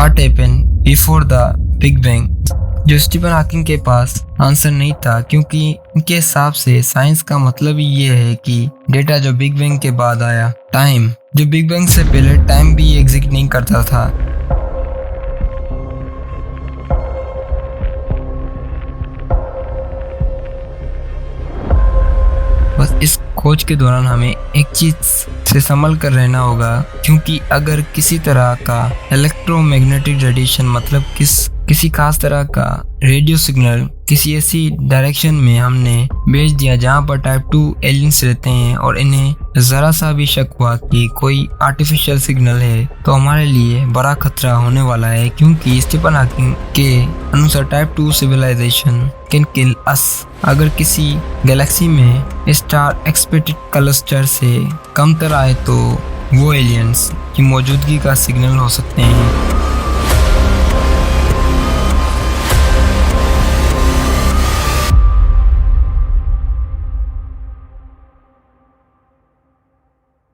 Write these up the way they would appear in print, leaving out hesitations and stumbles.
What happened before the big bang, जो Stephen Hawking के पास answer नहीं था, क्योंकि इनके हिसाब से साइंस का मतलब ही ये है कि डेटा जो बिग बैंग के बाद आया, टाइम जो बिग बैंग से पहले टाइम भी एग्जिस्ट नहीं करता था। बस इस खोज के दौरान हमें एक चीज से संभल कर रहना होगा, क्योंकि अगर किसी तरह का इलेक्ट्रोमैग्नेटिक रेडिएशन मतलब किसी खास तरह का रेडियो सिग्नल किसी ऐसी डायरेक्शन में हमने भेज दिया जहां पर टाइप 2 एलियंस रहते हैं और इन्हें जरा सा भी शक हुआ कि कोई आर्टिफिशियल सिग्नल है, तो हमारे लिए बड़ा खतरा होने वाला है। क्योंकि स्टीफन हॉकिंग के अनुसार टाइप 2 सिविलाइजेशन कैन किल अस। अगर किसी गैलेक्सी में स्टार एक्सपेक्टेड क्लस्टर से कमतर आए तो वो एलियंस की मौजूदगी का सिग्नल हो सकते हैं।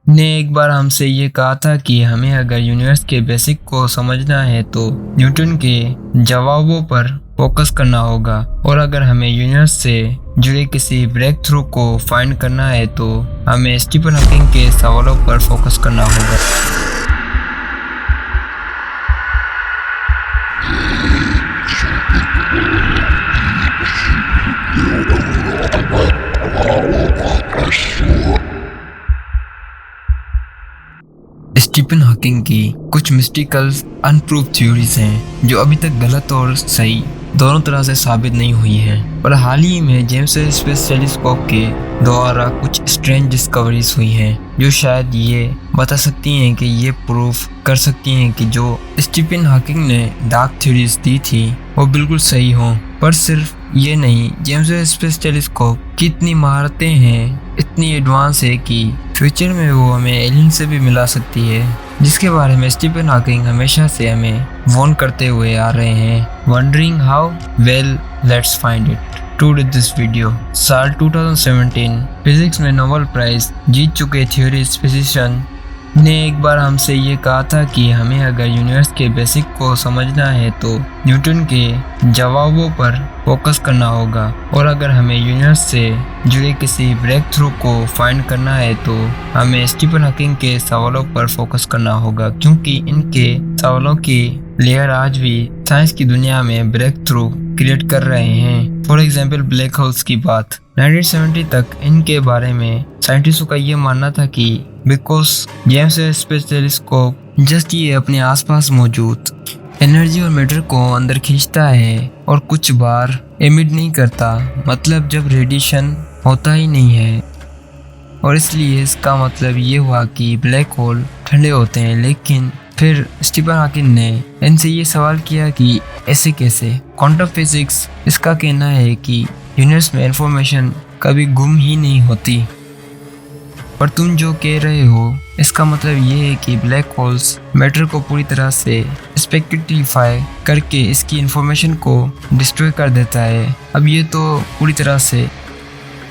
ने एक बार हमसे ये कहा था कि हमें अगर यूनिवर्स के बेसिक को समझना है तो न्यूटन के जवाबों पर फोकस करना होगा, और अगर हमें यूनिवर्स से जुड़े किसी ब्रेक थ्रू को फाइंड करना है तो हमें स्टीफन हॉकिंग के सवालों पर फोकस करना होगा। स्टीफन हॉकिंग की कुछ मिस्टिकल अनप्रूव थ्योरीज हैं जो अभी तक गलत और सही दोनों तरह से साबित नहीं हुई हैं, पर हाल ही में जेम्स वेब स्पेस टेलीस्कोप के द्वारा कुछ स्ट्रेंज डिस्कवरीज हुई हैं जो शायद ये बता सकती हैं कि ये प्रूफ कर सकती हैं कि जो स्टीफन हॉकिंग ने डार्क थ्योरीज दी थी वो बिल्कुल सही हों। पर सिर्फ ये नहीं, जेम्स वेब स्पेस टेलीस्कोप की इतनी महारतें हैं, इतनी एडवांस है कि फ्यूचर में वो हमें एलियन से भी मिला सकती है, जिसके बारे में स्टीफन हॉकिंग हमेशा से हमें वार्न करते हुए आ रहे हैं। Wondering how? Well, let's find it to this video. साल 2017 फिजिक्स में नोबेल प्राइज जीत चुके थ्योरिस्ट फिजिशियन ने एक बार हमसे ये कहा था कि हमें अगर यूनिवर्स के बेसिक को समझना है तो न्यूटन के जवाबों पर फोकस करना होगा, और अगर हमें यूनिवर्स से जुड़े किसी ब्रेक थ्रू को फाइंड करना है तो हमें स्टीफन हॉकिंग के सवालों पर फोकस करना होगा, क्योंकि इनके सवालों की लेयर आज भी साइंस की दुनिया में ब्रेक थ्रू क्रिएट कर रहे हैं। फॉर एग्जाम्पल ब्लैक होल्स की बात 1970 तक इनके बारे में साइंटिस्टों का ये मानना था कि because James Webb space telescope just ये अपने आसपास मौजूद एनर्जी और मैटर को अंदर खींचता है और कुछ बार एमिट नहीं करता, मतलब जब रेडिएशन होता ही नहीं है, और इसलिए इसका मतलब ये हुआ कि ब्लैक होल ठंडे होते हैं। लेकिन फिर स्टीफन हॉकिंग ने इनसे ये सवाल किया कि ऐसे कैसे। क्वांटम फिजिक्स इसका कहना है कि यूनिवर्स में इंफॉर्मेशन कभी गुम ही नहीं होती, पर तुम जो कह रहे हो इसका मतलब ये है कि ब्लैक होल्स मैटर को पूरी तरह से स्पेक्ट्रीफाई करके इसकी इंफॉर्मेशन को डिस्ट्रॉय कर देता है। अब ये तो पूरी तरह से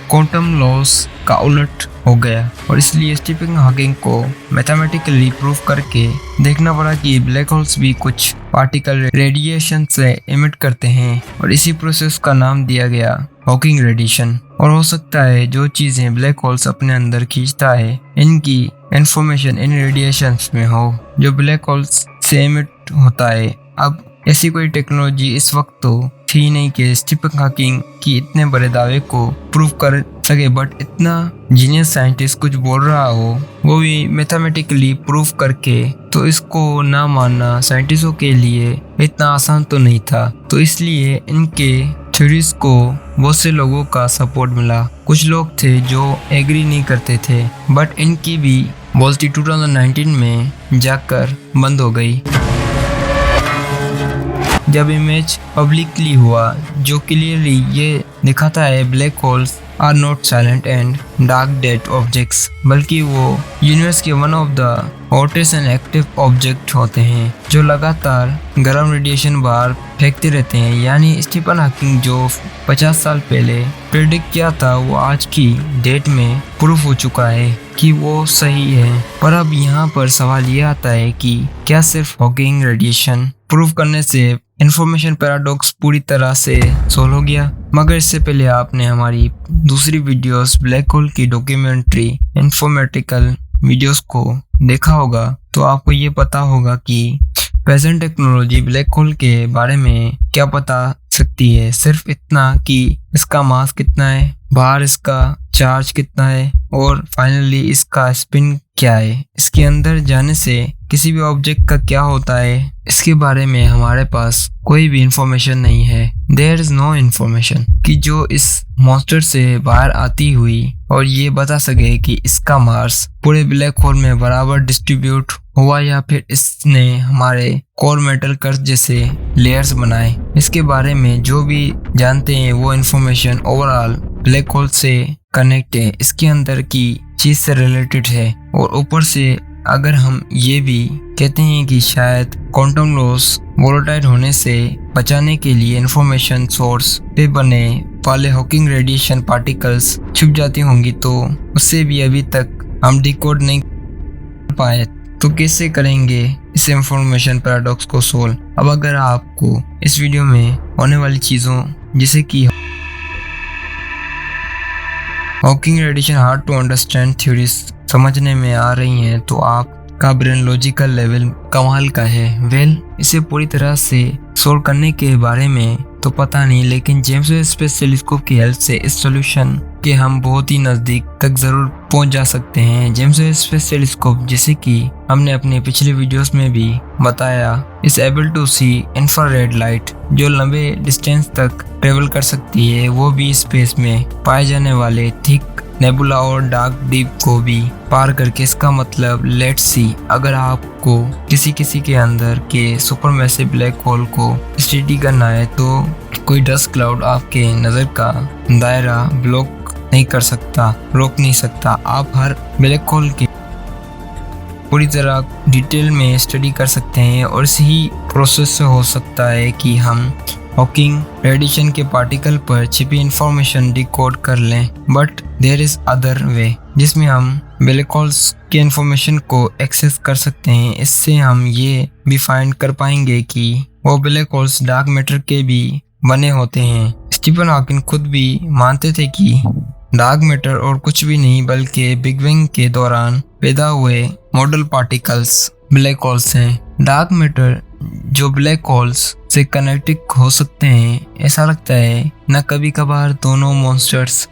क्वांटम लॉस का उलट हो गया, और इसलिए स्टीफन हॉकिंग को मैथमेटिकली प्रूव करके देखना पड़ा कि ब्लैक होल्स भी कुछ पार्टिकल रेडिएशन से एमिट करते हैं, और इसी प्रोसेस का नाम दिया गया हॉकिंग रेडिएशन। और हो सकता है जो चीजें ब्लैक होल्स अपने अंदर खींचता है इनकी इंफॉर्मेशन इन रेडिएशंस में हो जो ब्लैक होल्स से एमिट होता है। अब ऐसी कोई टेक्नोलॉजी इस वक्त तो थी नहीं कि स्टीफन हॉकिंग की इतने बड़े दावे को प्रूव कर सके, बट इतना जीनियस साइंटिस्ट कुछ बोल रहा हो वो भी मैथमेटिकली प्रूव करके, तो इसको ना मानना साइंटिस्टों के लिए इतना आसान तो नहीं था। तो इसलिए इनके थ्योरीज को बहुत से लोगों का सपोर्ट मिला। कुछ लोग थे जो एग्री नहीं करते थे, बट इनकी भी बोलती 2019 में जाकर बंद हो गई जब इमेज पब्लिकली हुआ जो क्लियरली ये दिखाता है black holes are not silent and dark dead objects, बल्कि वो यूनिवर्स के one of the hottest and active object होते हैं जो लगातार गर्म रेडिएशन बाहर फेंकते रहते हैं। यानी स्टीफन हॉकिंग जो 50 साल पहले प्रेडिक्ट किया था वो आज की डेट में प्रूफ हो चुका है कि वो सही है। पर अब यहाँ पर सवाल ये आता है कि क्या सिर्फ हॉकिंग रेडिएशन प्रूव करने से इंफॉर्मेशन पैराडॉक्स पूरी तरह से सोल्व हो गया। मगर इससे पहले आपने हमारी दूसरी वीडियोस ब्लैक होल की डॉक्यूमेंट्री इन्फॉर्मेटिकल वीडियोस को देखा होगा तो आपको ये पता होगा कि प्रेजेंट टेक्नोलॉजी ब्लैक होल के बारे में क्या बता सकती है। सिर्फ इतना कि इसका मास कितना है, बाहर इसका चार्ज कितना है और फाइनली इसका स्पिन क्या है। इसके अंदर जाने से किसी भी ऑब्जेक्ट का क्या होता है इसके बारे में हमारे पास कोई भी इंफॉर्मेशन नहीं है। देयर इज नो इंफॉर्मेशन कि जो इस मॉन्स्टर से बाहर आती हुई और ये बता सके कि इसका मास पूरे ब्लैक होल में बराबर डिस्ट्रीब्यूट हुआ या फिर इसने हमारे कोर मेटल कर्स जैसे लेयर्स बनाए। इसके बारे में जो भी जानते हैं वो इंफॉर्मेशन ओवरऑल ब्लैक होल से कनेक्ट है, इसके अंदर की चीज से रिलेटेड है। और ऊपर से अगर हम ये भी कहते हैं कि शायद क्वांटम लॉस वोलेटाइल होने से बचाने के लिए इंफॉर्मेशन सोर्स पे बने वाले हॉकिंग रेडिएशन पार्टिकल्स छुप जाती होंगी, तो उससे भी अभी तक हम डिकोड नहीं कर पाए। तो कैसे करेंगे इस इंफॉर्मेशन पैराडॉक्स को सोल्व। अब अगर आपको इस वीडियो में होने वाली चीज़ों जैसे कि Hawking radiation hard to understand theories समझने में आ रही हैं तो आपका ब्रेन लॉजिकल लेवल कमाल का है। इसे पूरी तरह से सोल्व करने के बारे में तो पता नहीं, लेकिन जेम्स वेब स्पेस टेलीस्कोप की हेल्प से इस सॉल्यूशन के हम बहुत ही नज़दीक तक ज़रूर पहुंच जा सकते हैं। जेम्स वेब स्पेस टेलीस्कोप, जैसे कि हमने अपने पिछले वीडियोस में भी बताया, is able to see infrared light जो लंबे डिस्टेंस तक ट्रेवल कर सकती है, वो भी स्पेस में पाए जाने वाले थिक नेबुला और डार्क डीप को भी पार करके। इसका मतलब लेट्स सी, अगर आपको किसी के अंदर के सुपरमैसिव ब्लैक होल को स्टडी करना है तो कोई डस्ट क्लाउड आपके नज़र का दायरा ब्लॉक नहीं कर सकता, रोक नहीं सकता। आप हर ब्लैक होल की पूरी तरह डिटेल में स्टडी कर सकते हैं और इसी प्रोसेस से हो सकता है कि हम हॉकिंग रेडिएशन के पार्टिकल पर छिपी इंफॉर्मेशन डिकोड कर लें। But there is other way जिसमें हम ब्लैक होल्स के इंफॉर्मेशन को एक्सेस कर सकते हैं। इससे हम ये भी फाइंड कर पाएंगे कि वो ब्लैक होल्स डार्क मैटर के भी बने होते हैं। स्टीफन हॉकिंग खुद भी मानते थे कि डार्क मैटर और कुछ भी नहीं बल्कि बिग बैंग के दौरान पैदा हुए मॉडल पार्टिकल्स ब्लैक होल्स हैं। डार्क मैटर जो ब्लैक होल्स से कनेक्टेड हो सकते हैं, ऐसा लगता है न कभी कभार दोनों मॉन्स्टर्स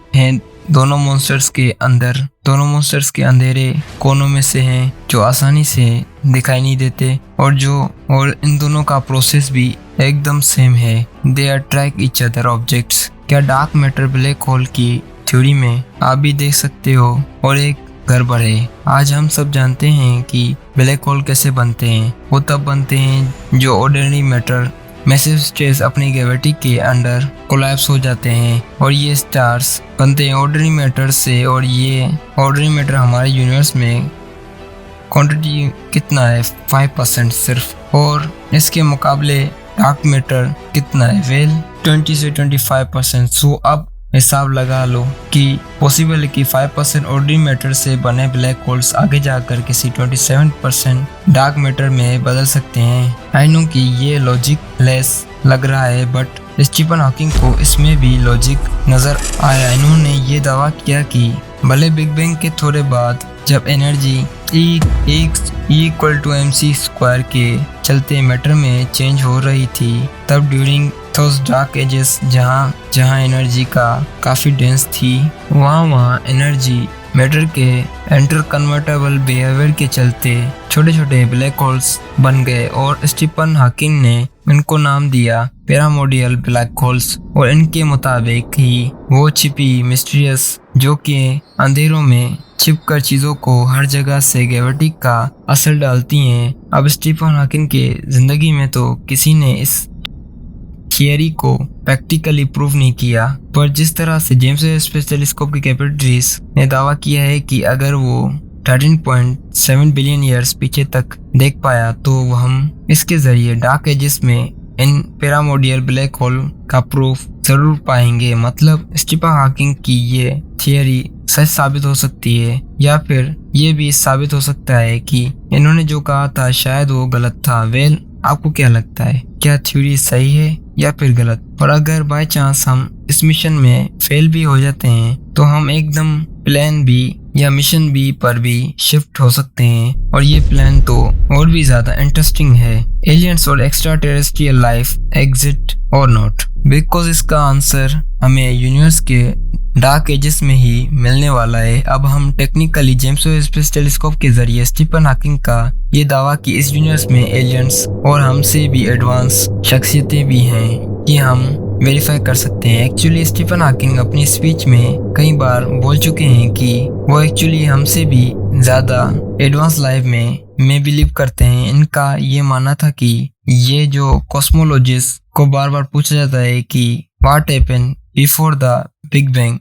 के अंधेरे कोनों में से हैं जो आसानी से दिखाई नहीं देते और इन दोनों का प्रोसेस भी एकदम सेम है। They attract each other objects. क्या डार्क मैटर ब्लैक होल की थ्योरी में आप भी देख सकते हो और एक गड़बड़ है। आज हम सब जानते हैं कि ब्लैक होल कैसे बनते हैं। वो तब बनते हैं जो ऑर्डिनरी मैटर मैसिव स्टेज अपनी ग्रेविटी के अंडर कोलैप्स हो जाते हैं और ये स्टार्स बनते हैं ऑर्डिनरी मैटर से। और ये ऑर्डिनरी मैटर हमारे यूनिवर्स में क्वांटिटी कितना है 5% सिर्फ, और इसके मुकाबले डार्क मैटर कितना है 20 से 25%। सो अब हिसाब लगा लो कि पॉसिबल है कि 5% ऑर्डिनरी मैटर से बने ब्लैक होल्स आगे जाकर किसी 27% डार्क मैटर में बदल सकते हैं। आई नो कि ये लॉजिक लेस लग रहा है, बट स्टीफन हॉकिंग को इसमें भी लॉजिक नजर आया। इन्होंने ये दावा किया कि भले बिग बैंग के थोड़े बाद जब एनर्जी E=mc² के चलते मैटर में चेंज हो रही थी, तब ड्यूरिंग थोस डार्क एजेस जहाँ एनर्जी का काफ़ी डेंस थी, वहाँ एनर्जी मैटर के एंटर कन्वर्टेबल बिहेवियर के चलते छोटे छोटे ब्लैक होल्स बन गए और स्टीफन हॉकिंग ने इनको नाम दिया पैरामोडियल ब्लैक होल्स। और इनके मुताबिक ही वो छिपी मिस्टीरियस जो कि अंधेरों में छिपकर चीज़ों को हर जगह से ग्रेविटी का असर डालती हैं। अब स्टीफन हॉकिंग के जिंदगी में तो किसी ने इस थियरी को प्रैक्टिकली प्रूव नहीं किया, पर जिस तरह से जेम्स वेब स्पेस टेलीस्कोप की कैपेसिटीज ने दावा किया है कि अगर वो 13.7 बिलियन ईयर्स पीछे तक देख पाया तो हम इसके जरिए डार्क एजेस में इन पैरामोडियल ब्लैक होल का प्रूफ जरूर पाएंगे। मतलब स्टीफन हॉकिंग की ये थियरी सच साबित हो सकती है, या फिर ये भी साबित हो सकता है कि इन्होंने जो कहा था शायद वो गलत था। आपको क्या लगता है, क्या थ्योरी सही है या फिर गलत? और अगर बाय चांस हम इस मिशन में फेल भी हो जाते हैं तो हम एकदम प्लान बी या मिशन बी पर भी शिफ्ट हो सकते हैं, और ये प्लान तो और भी ज्यादा इंटरेस्टिंग है, एलियंस और एक्स्ट्रा टेरेस्ट्रियल लाइफ एग्जिट और नॉट। बिकॉज इसका आंसर हमें यूनिवर्स के डार्क एजेस में ही मिलने वाला है। अब हम technically James Webb space telescope के जरिए स्टीफन हॉकिंग का ये दावा कि इस यूनिवर्स में एलियंस और हमसे भी एडवांस शख्सियतें भी हैं कि हम वेरीफाई कर सकते हैं। एक्चुअली स्टीफन हॉकिंग अपनी स्पीच में कई बार बोल चुके हैं कि वो एक्चुअली हमसे भी ज्यादा एडवांस लाइफ में बिलीव करते हैं। इनका ये मानना था कि ये जो कॉस्मोलॉजिस्ट को बार बार पूछा जाता है कि what happened before the big bang,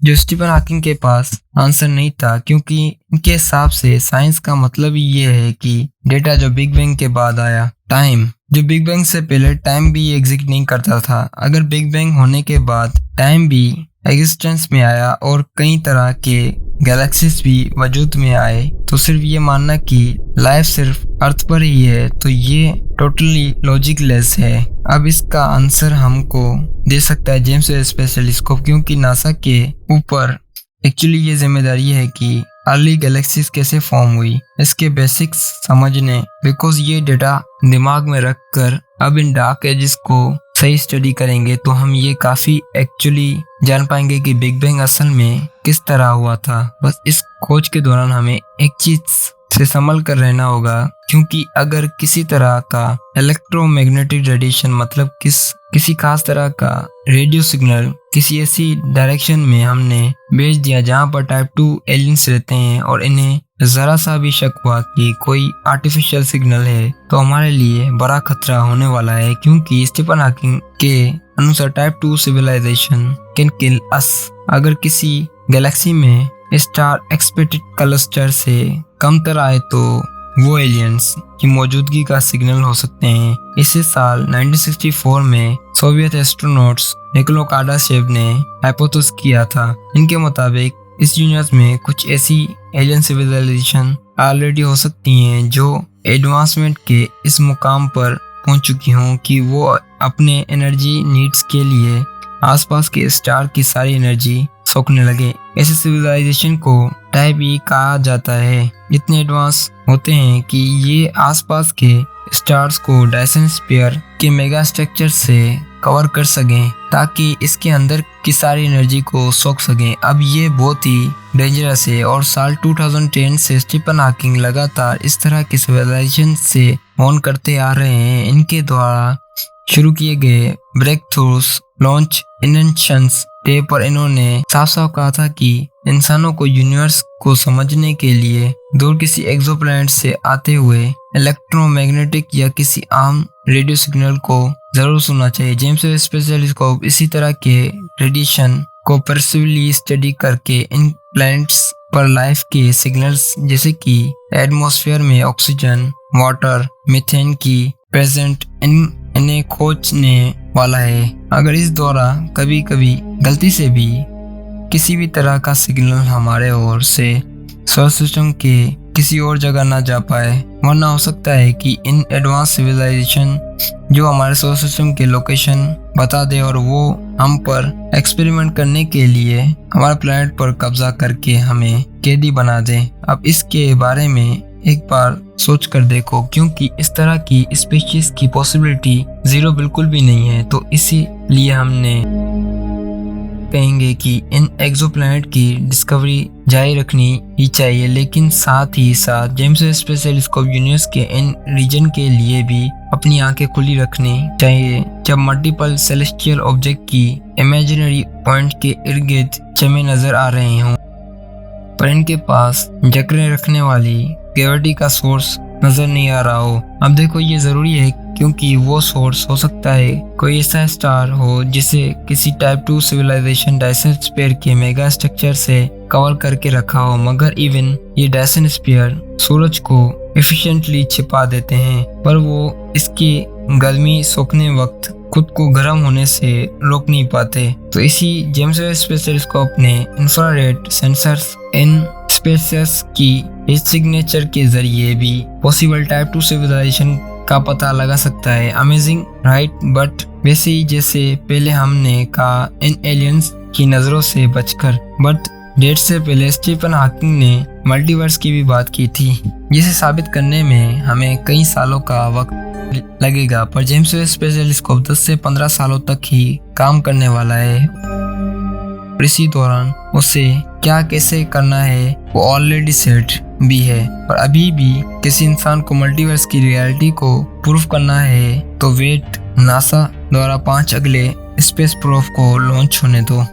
जो स्टीफन हॉकिंग के पास आंसर नहीं था, क्योंकि इनके हिसाब से साइंस का मतलब ही ये है कि डेटा जो बिग बैंग के बाद आया, टाइम जो बिग बैंग से पहले टाइम भी एग्जिस्ट नहीं करता था, अगर बिग बैंग होने के बाद टाइम भी एग्जिस्टेंस में आया और कई तरह के गैलेक्सीज भी वजूद में आए, तो सिर्फ ये मानना कि लाइफ सिर्फ अर्थ पर ही है तो ये टोटली लॉजिकलेस है। अब इसका आंसर हमको दे सकता है जेम्स वेब स्पेस टेलीस्कोप, क्योंकि नासा के ऊपर एक्चुअली ये जिम्मेदारी है कि अर्ली गैलेक्सीज कैसे फॉर्म हुई इसके बेसिक्स समझने, बिकॉज ये डेटा दिमाग में रखकर अब इन डार्क एजेस को सही स्टडी करेंगे तो हम ये काफी एक्चुअली जान पाएंगे कि बिग बैंग असल में किस तरह हुआ था। बस इस खोज के दौरान हमें एक चीज से संभल कर रहना होगा, क्योंकि अगर किसी तरह का इलेक्ट्रोमैग्नेटिक रेडिएशन मतलब किसी खास तरह का रेडियो सिग्नल किसी ऐसी डायरेक्शन में हमने भेज दिया जहां पर टाइप 2 एलियंस रहते हैं और इन्हें जरा सा भी शक हुआ कि कोई आर्टिफिशियल सिग्नल है, तो हमारे लिए बड़ा खतरा होने वाला है। क्योंकि स्टीफन हॉकिंग के अनुसार टाइप 2 सिविलाइजेशन कैन किल अस। अगर किसी गैलेक्सी में स्टार एक्सपेक्टेड क्लस्टर से कमतर आए तो वो एलियंस की मौजूदगी का सिग्नल हो सकते हैं। इसी साल 1964 में सोवियत एस्ट्रोनॉट्स निकोला कार्डाशेव ने हाइपोथेसिस किया था। इनके मुताबिक इस यूनिवर्स में कुछ ऐसी एलियन सिविलाइजेशन ऑलरेडी हो सकती हैं जो एडवांसमेंट के इस मुकाम पर पहुंच चुकी हों कि वो अपने एनर्जी नीड्स के लिए आसपास के स्टार की सारी एनर्जी सोखने लगे। ऐसे सिविलाइजेशन को टाइप ई कहा जाता है। इतने एडवांस होते हैं कि ये आसपास के स्टार्स को डायसन स्फीयर के मेगा स्ट्रक्चर से कवर कर सकें ताकि इसके अंदर की सारी एनर्जी को सोख सकें। अब ये बहुत ही डेंजरस है और साल 2010 से स्टीफन हॉकिंग लगातार इस तरह के सिविलाइजेशन से वार्न करते आ रहे हैं। इनके द्वारा शुरू किए गए ब्रेक थ्रूस लॉन्च इन्वेंशंस डे पर इन्होंने साफ साफ कहा था कि इंसानों को यूनिवर्स को समझने के लिए दूर किसी एक्सोप्लैनेट से आते हुए इलेक्ट्रोमैग्नेटिक या किसी आम रेडियो सिग्नल को जरूर सुनना चाहिए। जेम्स वेब स्पेस टेलीस्कोप इसी तरह के रेडिएशन को परसिवली स्टडी करके इन प्लैनेट्स पर लाइफ के सिग्नल्स जैसे कि एटमॉस्फेयर में ऑक्सीजन, वाटर, मीथेन की प्रेजेंट इन्हें खोजने वाला है। अगर इस दौरान कभी कभी गलती से भी किसी भी तरह का सिग्नल हमारे ओर से सोलर सिस्टम के किसी और जगह ना जा पाए, वरना हो सकता है कि इन एडवांस सिविलाइजेशन जो हमारे सोलर सिस्टम के लोकेशन बता दे और वो हम पर एक्सपेरिमेंट करने के लिए हमारे प्लैनेट पर कब्जा करके हमें कैदी बना दे। अब इसके बारे में एक बार सोच कर देखो, क्योंकि इस तरह की स्पीशीज की पॉसिबिलिटी जीरो बिल्कुल भी नहीं है। तो इसीलिए हमने कहेंगे कि इन एक्सोप्लैनेट की डिस्कवरी जारी रखनी ही चाहिए, लेकिन साथ ही साथ James Webb space telescope universe के इन रीजन के लिए भी अपनी आंखें खुली रखनी चाहिए। जब मल्टीपल सेलेस्टियल ऑब्जेक्ट की इमेजिनरी पॉइंट के इर्द गिर्द चमे नजर आ रहे हों पर इनके पास जकड़े रखने वाली ग्रेविटी का सोर्स नजर नहीं आ रहा हो। अब देखो ये जरूरी है क्योंकि वो सोर्स हो सकता है कोई ऐसा स्टार हो जिसे किसी टाइप 2 सिविलाइजेशन डायसन स्फीयर के मेगा स्ट्रक्चर से कवर करके रखा हो, मगर इवन ये डायसन स्फीयर सूरज को एफिशिएंटली छिपा देते हैं पर वो इसकी गर्मी सोखने वक्त खुद को गर्म होने से रोक नहीं पाते। तो इसी जेम्स वेब स्पेस टेलीस्कोप ने इंफ्रारेड सेंसर्स इन स्पेसेस की इस सिग्नेचर के जरिए भी पॉसिबल टाइप 2 सिविलाइजेशन का पता लगा सकता है। Amazing right? बट वैसे ही जैसे पहले हमने कहा, इन एलियंस की नजरों से बचकर। बट डेट से पहले स्टीफन हॉकिंग ने मल्टीवर्स की भी बात की थी, जिसे साबित करने में हमें कई सालों का वक्त लगेगा। पर जेम्स वेब स्पेस टेलीस्कोप 10 से 15 सालों तक ही काम करने वाला है। इसी दौरान उसे क्या कैसे करना है वो ऑलरेडी सेट भी है। पर अभी भी किसी इंसान को मल्टीवर्स की रियलिटी को प्रूफ करना है तो वेट नासा द्वारा 5 अगले स्पेस प्रोब को लॉन्च होने दो।